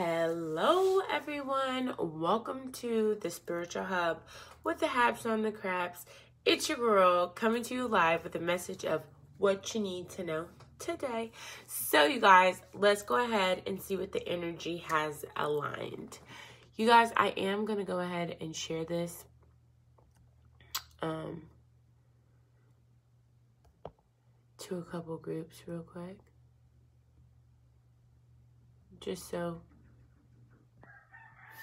Hello everyone, welcome to the Spiritual Hub with the Habs on the Crabs. It's your girl coming to you live with a message of what you need to know today. So you guys, let's go ahead and see what the energy has aligned. You guys, I am going to go ahead and share this to a couple groups real quick. Just so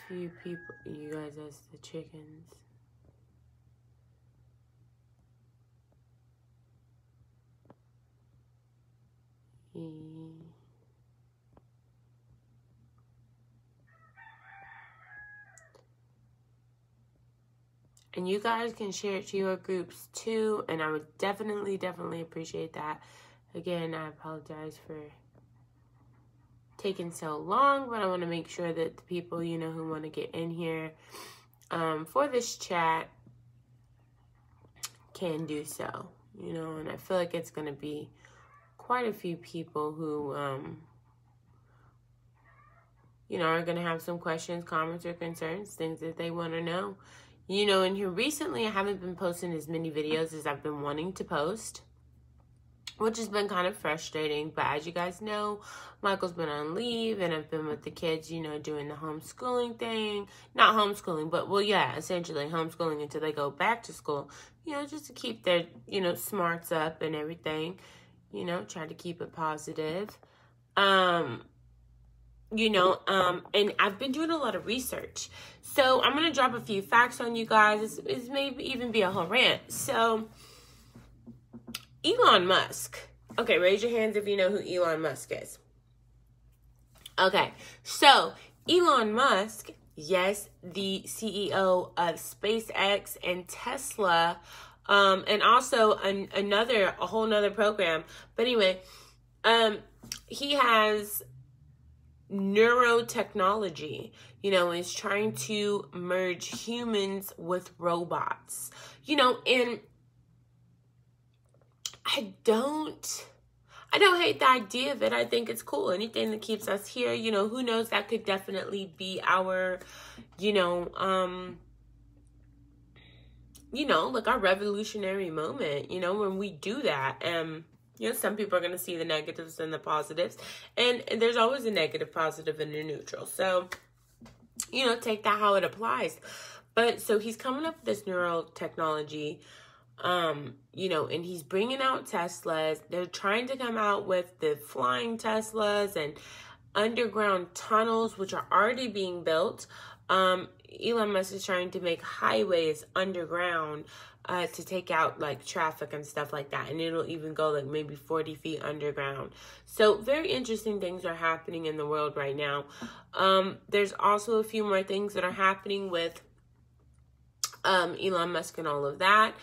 few people, you guys, that's the chickens. And you guys can share it to your groups too, and I would definitely appreciate that. Again, I apologize for taking so long, but I want to make sure that the people, who want to get in here for this chat can do so, and I feel like it's going to be quite a few people who, are going to have some questions, comments, or concerns, things that they want to know. And here recently I haven't been posting as many videos as I've been wanting to post, which has been kind of frustrating. But as you guys know, Michael's been on leave and I've been with the kids, doing the homeschooling thing. Not homeschooling, but essentially homeschooling until they go back to school, just to keep their, smarts up and everything, try to keep it positive. And I've been doing a lot of research. So I'm going to drop a few facts on you guys. This may even be a whole rant. So Elon Musk. Okay, raise your hands if you know who Elon Musk is. Okay, so Elon Musk, yes, the CEO of SpaceX and Tesla, and also a whole nother program. But anyway, he has neurotechnology, is trying to merge humans with robots, and I don't hate the idea of it. I think it's cool. Anything that keeps us here, who knows, that could definitely be our, like our revolutionary moment, when we do that. Some people are going to see the negatives and the positives, and there's always a negative, positive, and a neutral. So, take that how it applies. But so he's coming up with this neurotechnology, and he's bringing out Teslas. They're trying to come out with the flying Teslas and underground tunnels, which are already being built. Elon Musk is trying to make highways underground to take out like traffic and stuff like that. And it'll even go like maybe 40 feet underground. So very interesting things are happening in the world right now. There's also a few more things that are happening with Elon Musk and all of that.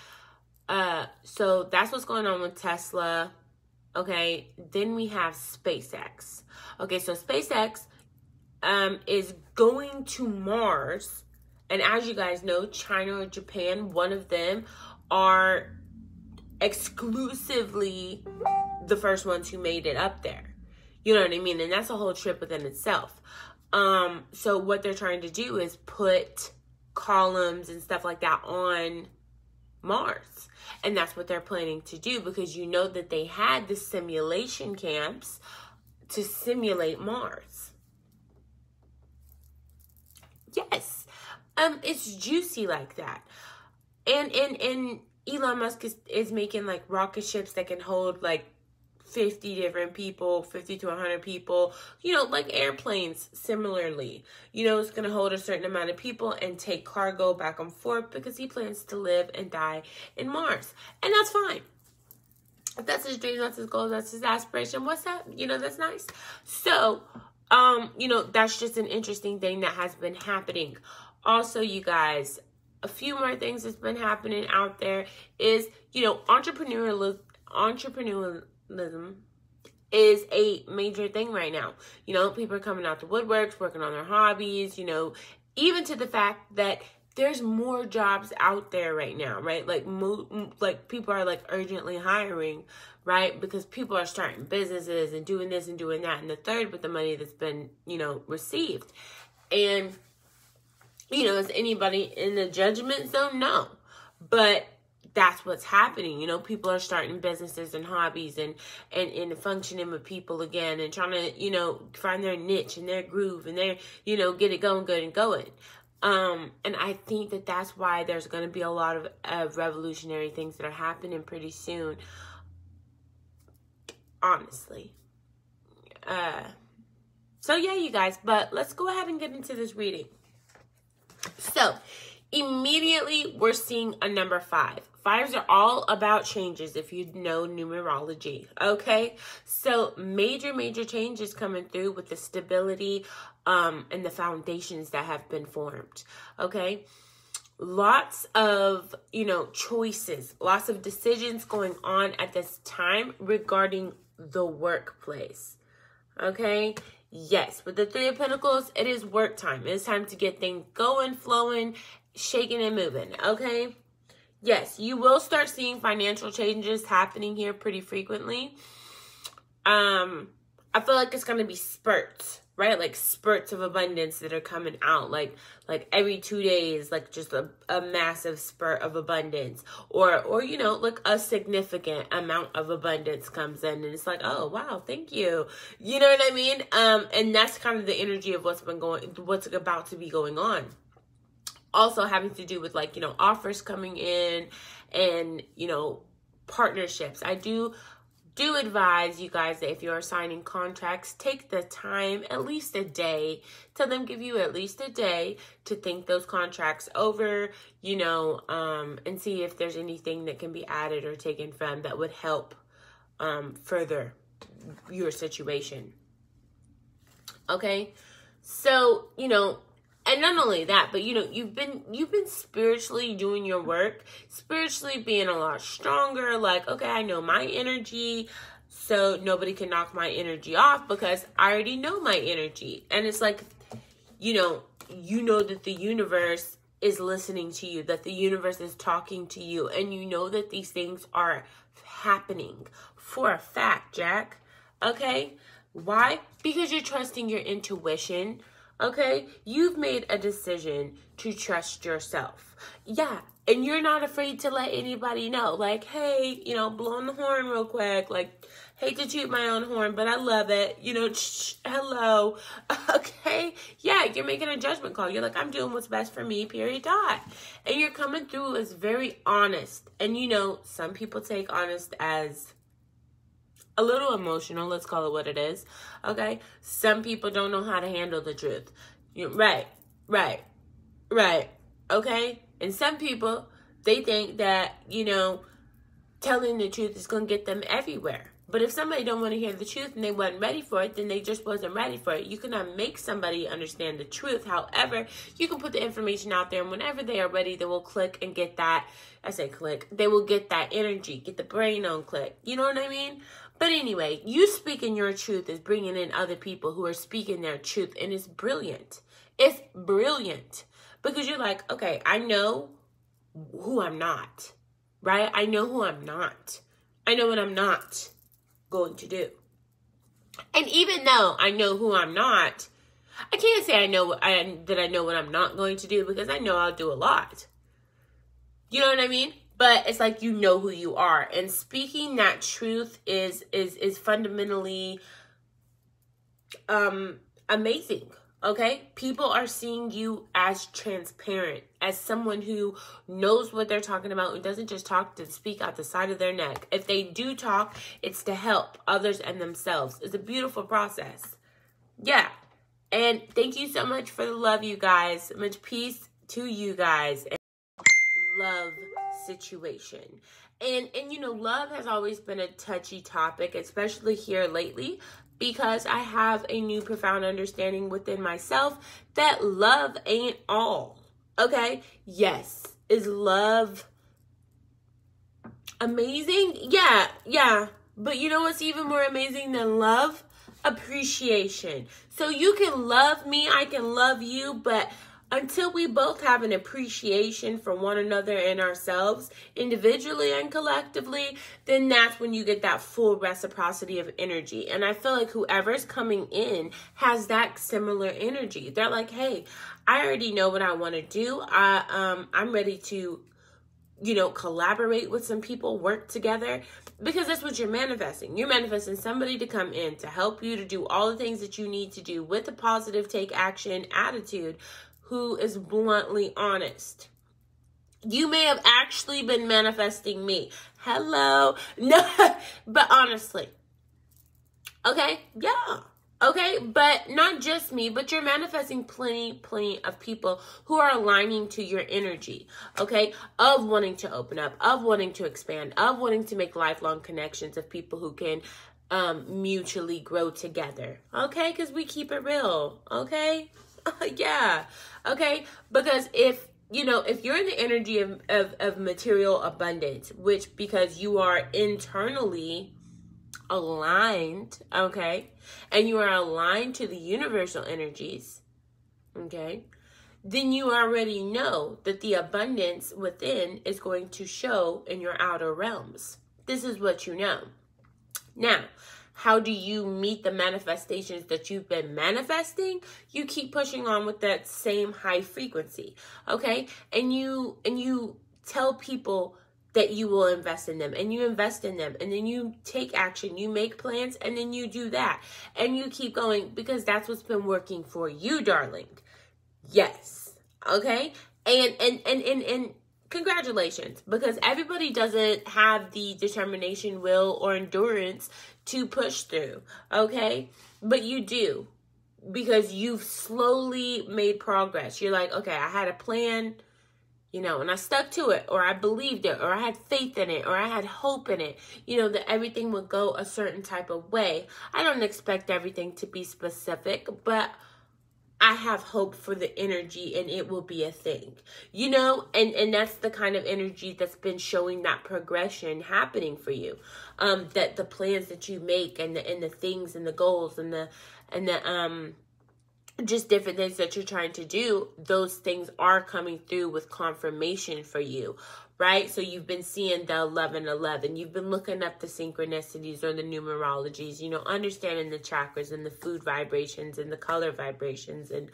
So that's what's going on with Tesla. Okay, then we have SpaceX. Okay, so SpaceX is going to Mars. And as you guys know, China or Japan, one of them, are exclusively the first ones who made it up there. You know what I mean? And that's a whole trip within itself. So what they're trying to do is put columns and stuff like that on Mars. And that's what they're planning to do, because that they had the simulation camps to simulate Mars. Yes. It's juicy like that. And Elon Musk is making like rocket ships that can hold like 50 different people, 50 to 100 people, like airplanes similarly. It's going to hold a certain amount of people and take cargo back and forth, because he plans to live and die in Mars. And that's fine. If that's his dream, that's his goal, that's his aspiration. What's that? That's nice. So, that's just an interesting thing that has been happening. Also, you guys, a few more things that's been happening out there is, entrepreneurialism is a major thing right now. People are coming out the woodworks, working on their hobbies, even to the fact that there's more jobs out there right now, right? Like, like people are like urgently hiring, right? Because people are starting businesses and doing this and doing that and the third with the money that's been, you know, received. And, you know, is anybody in the judgment zone? No. But that's what's happening. You know, people are starting businesses and hobbies and functioning with people again and trying to, you know, find their niche and their groove and their, you know, get it going, good and going. And I think that that's why there's going to be a lot of revolutionary things that are happening pretty soon. Honestly. So yeah, you guys, but let's go ahead and get into this reading. So immediately we're seeing a number 5. 5s are all about changes if you know numerology, okay? So major changes coming through with the stability and the foundations that have been formed, okay? Lots of, you know, choices, lots of decisions going on at this time regarding the workplace, okay? Yes, with the 3 of Pentacles, it is work time. It's time to get things going, flowing, shaking and moving, okay? Yes, you will start seeing financial changes happening here pretty frequently. I feel like it's going to be spurts, right? Like spurts of abundance that are coming out, like every 2 days, like just a massive spurt of abundance, or you know, like a significant amount of abundance comes in, and it's like, oh wow, thank you. You know what I mean? And that's kind of the energy of what's about to be going on. Also having to do with, like, you know, offers coming in and, you know, partnerships. I do advise you guys that if you're signing contracts, take the time, at least a day. Tell them, give you at least a day to think those contracts over, you know, and see if there's anything that can be added or taken from that would help further your situation. Okay? So, you know, and not only that, but, you know, you've been spiritually doing your work, spiritually being a lot stronger. Like, okay, I know my energy, so nobody can knock my energy off because I already know my energy. And it's like, you know that the universe is listening to you, that the universe is talking to you, and you know that these things are happening for a fact, Jack. Okay? Why? Because you're trusting your intuition. Okay, you've made a decision to trust yourself. Yeah, and you're not afraid to let anybody know. Like, hey, you know, blowing the horn real quick. Like, hate to toot my own horn, but I love it. You know, hello. Okay, yeah, you're making a judgment call. You're like, I'm doing what's best for me, period, dot. And you're coming through as very honest. And, you know, some people take honest as a little emotional, let's call it what it is, okay? Some people don't know how to handle the truth. Right, okay? And some people, they think that, you know, telling the truth is going to get them everywhere. But if somebody don't want to hear the truth and they wasn't ready for it, then they just wasn't ready for it. You cannot make somebody understand the truth. However, you can put the information out there, and whenever they are ready, they will click and get that, I say click, they will get that energy, get the brain on click. You know what I mean? But anyway, you speaking your truth is bringing in other people who are speaking their truth, and it's brilliant. It's brilliant because you're like, okay, I know who I'm not, right? I know who I'm not. I know what I'm not going to do. And even though I know who I'm not, I can't say I know what I'm not going to do, because I know I'll do a lot. You know what I mean? But it's like, you know who you are, and speaking that truth is fundamentally amazing. Okay? People are seeing you as transparent, as someone who knows what they're talking about, who doesn't just talk to speak out the side of their neck. If they do talk, it's to help others and themselves. It's a beautiful process. Yeah. And thank you so much for the love, you guys. Much peace to you guys. And love situation. And you know, love has always been a touchy topic, especially here lately, because I have a new profound understanding within myself that love ain't all. Okay? Yes. Is love amazing? Yeah. But you know what's even more amazing than love? Appreciation. So you can love me, I can love you, but until we both have an appreciation for one another and ourselves, individually and collectively, then that's when you get that full reciprocity of energy. And I feel like whoever's coming in has that similar energy. They're like, hey, I already know what I want to do. I'm ready to, collaborate with some people, work together, because that's what you're manifesting. You're manifesting somebody to come in to help you to do all the things that you need to do with a positive take action attitude, who is bluntly honest. You may have actually been manifesting me. Hello. No, but honestly. Okay? Yeah. Okay? But not just me, but you're manifesting plenty of people who are aligning to your energy. Okay? Of wanting to open up, of wanting to expand, of wanting to make lifelong connections, of people who can mutually grow together. Okay? Because we keep it real. Okay? Yeah. Okay? Because if you're in the energy of material abundance, which because you are internally aligned, okay, and you are aligned to the universal energies, okay, then you already know that the abundance within is going to show in your outer realms. This is what you know. Now, how do you meet the manifestations that you've been manifesting? You keep pushing on with that same high frequency, okay? And you tell people that you will invest in them, and you invest in them, and then you take action, you make plans, and then you do that. And you keep going because that's what's been working for you, darling. Yes. Okay? And congratulations, because everybody doesn't have the determination, will, or endurance to push through, okay? But you do, because you've slowly made progress. You're like, okay, I had a plan, and I stuck to it, or I believed it, or I had faith in it, or I had hope in it, that everything would go a certain type of way. I don't expect everything to be specific, but I have hope for the energy, and it will be a thing, and that's the kind of energy that's been showing that progression happening for you. That the plans that you make and the things and the goals and the just different things that you're trying to do, those things are coming through with confirmation for you, right? So you've been seeing the 1111. You've been looking up the synchronicities or the numerologies, understanding the chakras and the food vibrations and the color vibrations and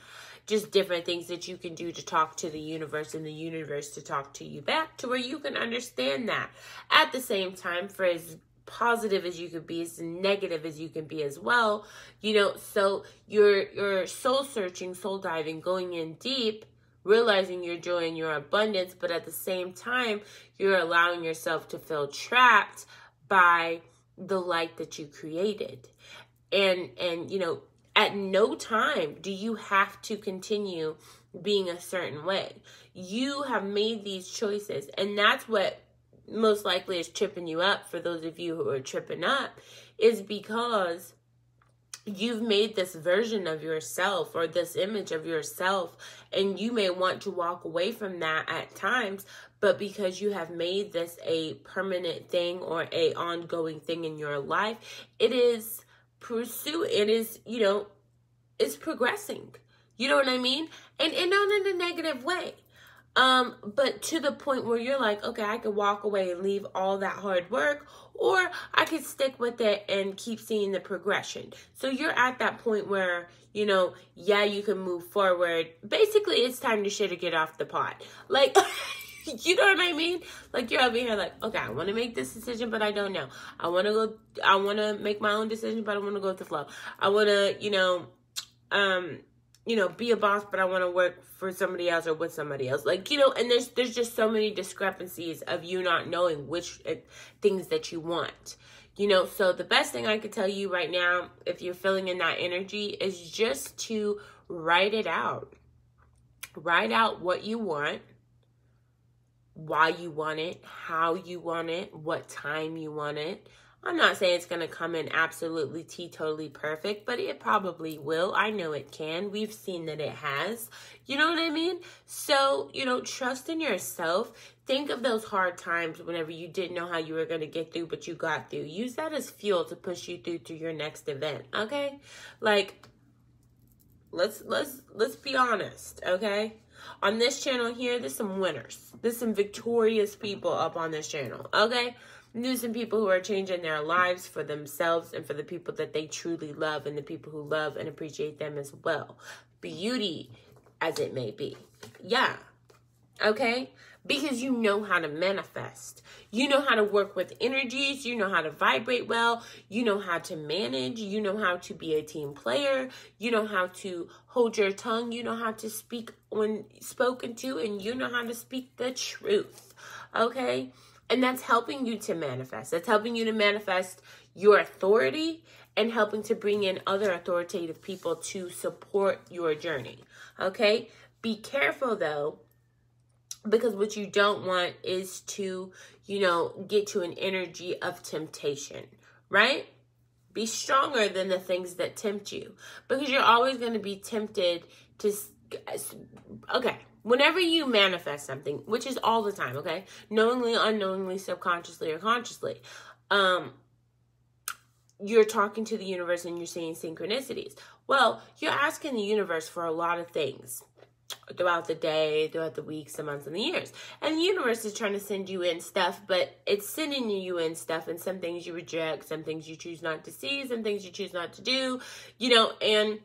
just different things that you can do to talk to the universe and the universe to talk to you back, to where you can understand that. At the same time, for as positive as you could be, as negative as you can be as well, so you're soul searching, soul diving, going in deep, realizing your joy and your abundance, but at the same time, you're allowing yourself to feel trapped by the light that you created. And at no time do you have to continue being a certain way. You have made these choices, and that's what most likely is tripping you up. For those of you who are tripping up, is because you've made this version of yourself or this image of yourself, and you may want to walk away from that at times, but because you have made this a permanent thing or a ongoing thing in your life, it is it's progressing. You know what I mean? And not in a negative way. But to the point where you're like, okay, I could walk away and leave all that hard work, or I could stick with it and keep seeing the progression. So you're at that point where, you can move forward. Basically, it's time to shit or get off the pot. Like, you know what I mean? Like, you're over here like, okay, I want to make this decision, but I don't know. I want to make my own decision, but I want to go with the flow. I want to, be a boss, but I want to work for somebody else or with somebody else. Like, and there's just so many discrepancies of you not knowing which things that you want. So the best thing I could tell you right now, if you're feeling in that energy, is just to write it out. Write out what you want, why you want it, how you want it, what time you want it. I'm not saying it's going to come in absolutely totally perfect, but it probably will. I know it can. We've seen that it has. You know what I mean? So, trust in yourself. Think of those hard times whenever you didn't know how you were going to get through, but you got through. Use that as fuel to push you through to your next event, okay? Like, Let's be honest, okay? On this channel here, there's some winners. There's some victorious people up on this channel, okay? There's some people who are changing their lives for themselves and for the people that they truly love and the people who love and appreciate them as well. Beauty as it may be. Yeah. Okay? Because you know how to manifest. You know how to work with energies. You know how to vibrate well. You know how to manage. You know how to be a team player. You know how to hold your tongue. You know how to speak when spoken to. And you know how to speak the truth. Okay? And that's helping you to manifest. That's helping you to manifest your authority and helping to bring in other authoritative people to support your journey. Okay? Be careful, though, because what you don't want is to, get to an energy of temptation, right? Be stronger than the things that tempt you, because you're always going to be tempted to, okay, whenever you manifest something, which is all the time, okay, knowingly, unknowingly, subconsciously, or consciously, you're talking to the universe and you're seeing synchronicities. Well, you're asking the universe for a lot of things throughout the day, throughout the weeks, the months, and the years. And the universe is trying to send you in stuff, but it's sending you in stuff, and some things you reject, some things you choose not to see, some things you choose not to do, and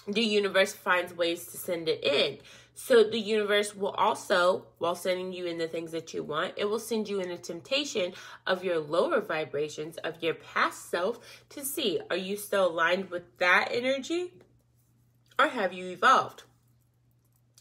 the universe finds ways to send it in. So the universe will also, while sending you in the things that you want, it will send you in a temptation of your lower vibrations, of your past self, to see, are you still aligned with that energy, or have you evolved?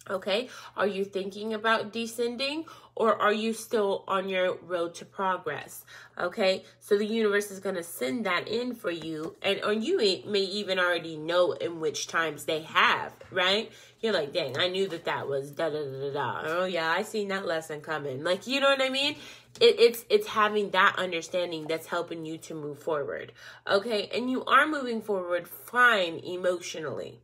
Okay, are you thinking about descending, or are you still on your road to progress? Okay, so the universe is going to send that in for you, or you may even already know in which times they have, right? You're like, dang, I knew that was da-da-da-da-da. Oh, yeah, I seen that lesson coming. Like, you know what I mean? It's having that understanding that's helping you to move forward, okay? And you are moving forward fine emotionally.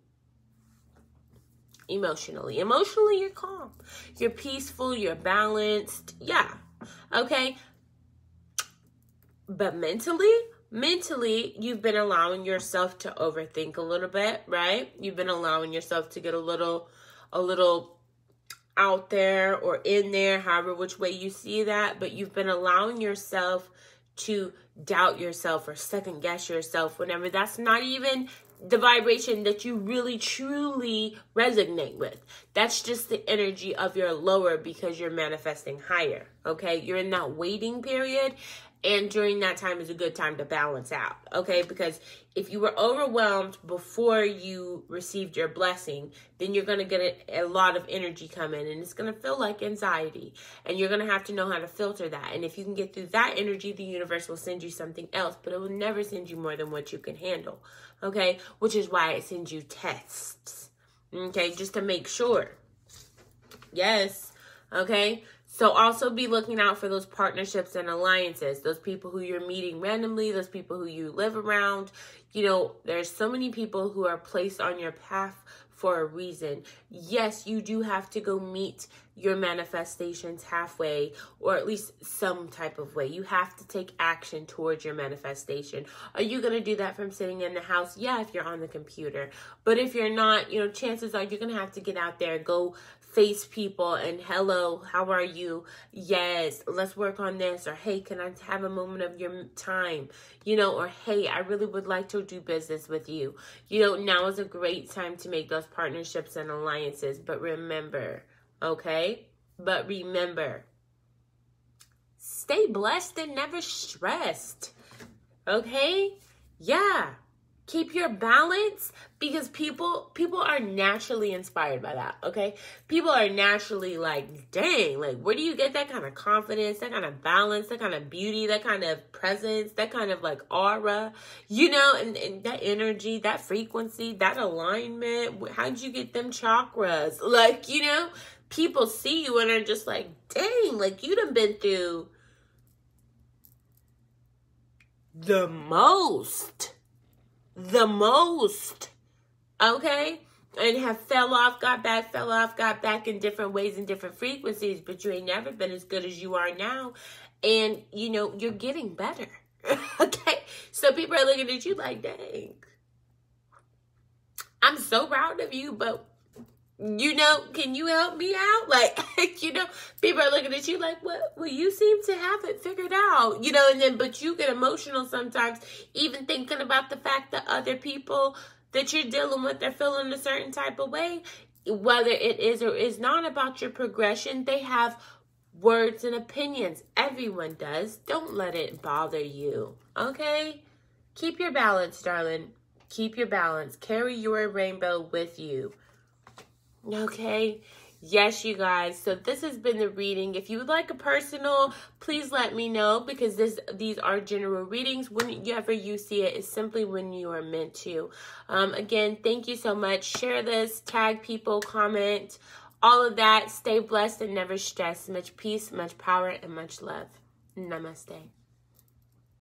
Emotionally, you're calm, you're peaceful, you're balanced, yeah, okay, but mentally, you've been allowing yourself to overthink a little bit, right? You've been allowing yourself to get a little out there or in there, however which way you see that, but you've been allowing yourself to doubt yourself or second guess yourself whenever that's not even the vibration that you really truly resonate with. That's just the energy of your lower, because you're manifesting higher, okay? You're in that waiting period, and during that time is a good time to balance out, okay? Because if you were overwhelmed before you received your blessing, then you're going to get a lot of energy come in, and it's going to feel like anxiety, and you're going to have to know how to filter that. And if you can get through that energy, the universe will send you something else, but it will never send you more than what you can handle, okay? Which is why it sends you tests, okay? Just to make sure. Yes, okay? So also be looking out for those partnerships and alliances, those people who you're meeting randomly, those people who you live around. There's so many people who are placed on your path for a reason. Yes, you do have to go meet your manifestations halfway, or at least some type of way. You have to take action towards your manifestation. Are you going to do that from sitting in the house? Yeah, if you're on the computer. But if you're not, chances are you're going to have to get out there, go face people, and hello, how are you? Yes, let's work on this. Or hey, can I have a moment of your time? Or hey, I really would like to do business with you. Now is a great time to make those partnerships and alliances. But remember, okay? But remember, stay blessed and never stressed. Okay? Yeah. Keep your balance, because people are naturally inspired by that, okay? People are naturally like, dang, like, where do you get that kind of confidence, that kind of balance, that kind of beauty, that kind of presence, that kind of like aura, and that energy, that frequency, that alignment? How'd you get them chakras? Like, people see you and are just like, dang, like, you done been through the most, okay? And have fell off, got back in different ways and different frequencies, but you ain't never been as good as you are now. And, you're getting better, okay? So people are looking at you like, dang, I'm so proud of you, but you know, can you help me out? Like, you know, people are looking at you like, what? Well, you seem to have it figured out, you know, and then, but you get emotional sometimes, even thinking about the fact that other people that you're dealing with are feeling a certain type of way, whether it is or is not about your progression. They have words and opinions. Everyone does. Don't let it bother you, okay? Keep your balance, darling. Keep your balance. Carry your rainbow with you. Okay, yes, you guys. So this has been the reading. If you would like a personal, please let me know, because these are general readings. Whenever you see it, it's simply when you are meant to. Again, thank you so much. Share this, tag people, comment, all of that. Stay blessed and never stressed. Much peace, much power, and much love. Namaste.